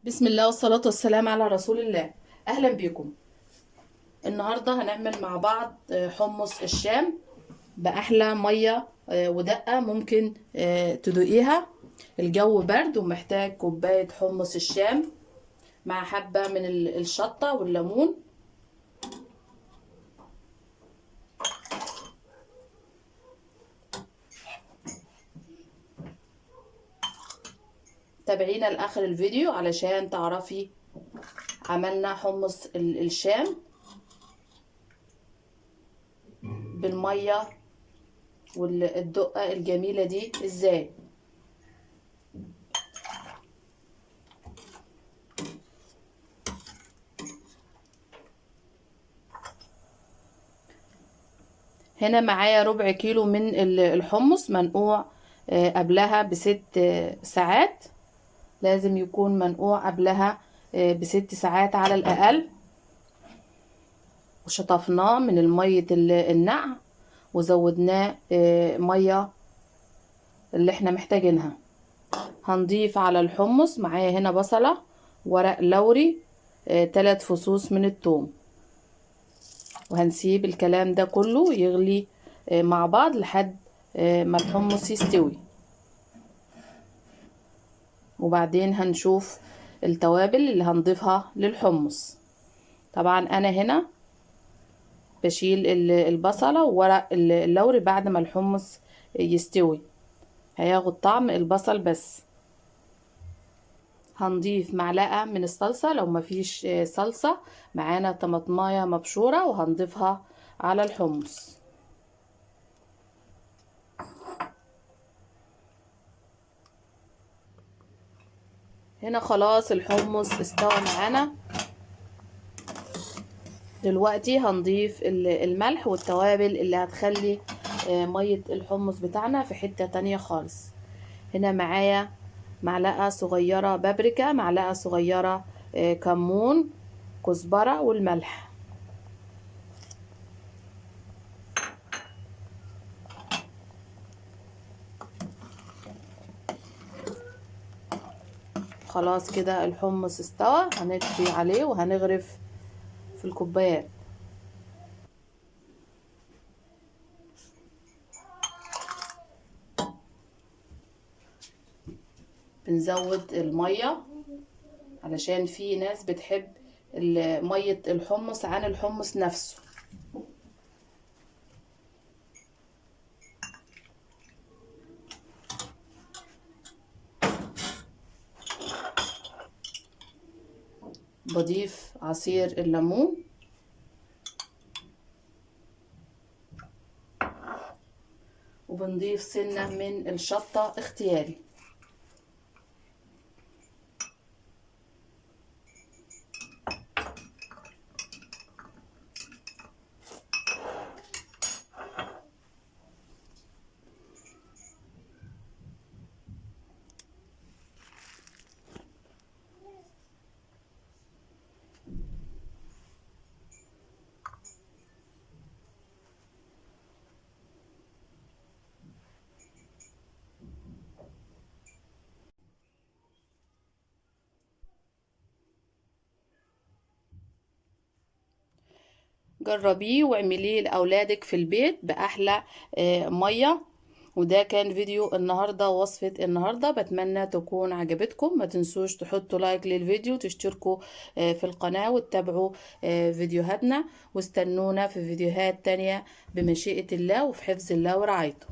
بسم الله والصلاة والسلام على رسول الله. أهلا بكم. النهاردة هنعمل مع بعض حمص الشام بأحلى مية ودقة ممكن تدوقيها. الجو برد ومحتاج كوباية حمص الشام مع حبة من الشطة والليمون. تابعينا لآخر الفيديو علشان تعرفي عملنا حمص الشام بالمية والدقة الجميلة دي ازاي. هنا معايا ربع كيلو من الحمص منقوع قبلها ب6 ساعات. لازم يكون منقوع قبلها ب6 ساعات على الأقل. وشطفناه من المية النقع وزودناه مية اللي احنا محتاجينها. هنضيف على الحمص معايا هنا بصلة، ورق لوري، 3 فصوص من الثوم، وهنسيب الكلام ده كله يغلي مع بعض لحد ما الحمص يستوي. وبعدين هنشوف التوابل اللي هنضيفها للحمص. طبعا انا هنا بشيل البصلة وورق اللوري بعد ما الحمص يستوي، هياخد طعم البصل بس. هنضيف معلقة من الصلصة لو مفيش صلصة. معانا طماطماية مبشورة وهنضيفها على الحمص. هنا خلاص الحمص استوى معانا. دلوقتي هنضيف الملح والتوابل اللي هتخلي مية الحمص بتاعنا في حتة تانية خالص. هنا معايا معلقة صغيرة بابريكا، معلقة صغيرة كمون، كزبرة، والملح. خلاص كده الحمص استوى، هنطفي عليه وهنغرف في الكوبايات. بنزود المية علشان في ناس بتحب مية الحمص عن الحمص نفسه. بضيف عصير الليمون وبنضيف سنة من الشطة اختياري. جربيه واعمليه لأولادك في البيت بأحلى مية. وده كان فيديو النهاردة، وصفة النهاردة. بتمنى تكون عجبتكم. ما تنسوش تحطوا لايك للفيديو، تشتركوا في القناة، وتتابعوا فيديوهاتنا، واستنونا في فيديوهات تانية بمشيئة الله وفي حفظ الله ورعايته.